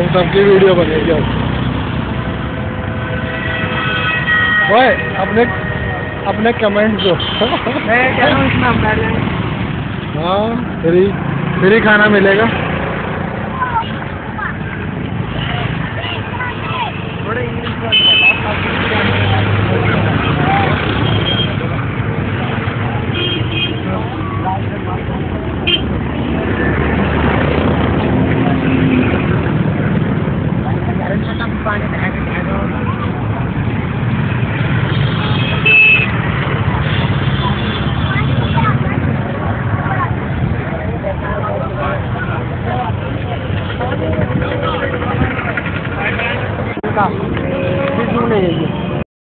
तुम सबकी वीडियो बनेगी अब। ओए अपने अपने कमेंट्स दो। मैं कह रहा हूँ इसमें हम बैठ जाएंगे। हाँ फ्री खाना मिलेगा। थोड़ा इंग्लिश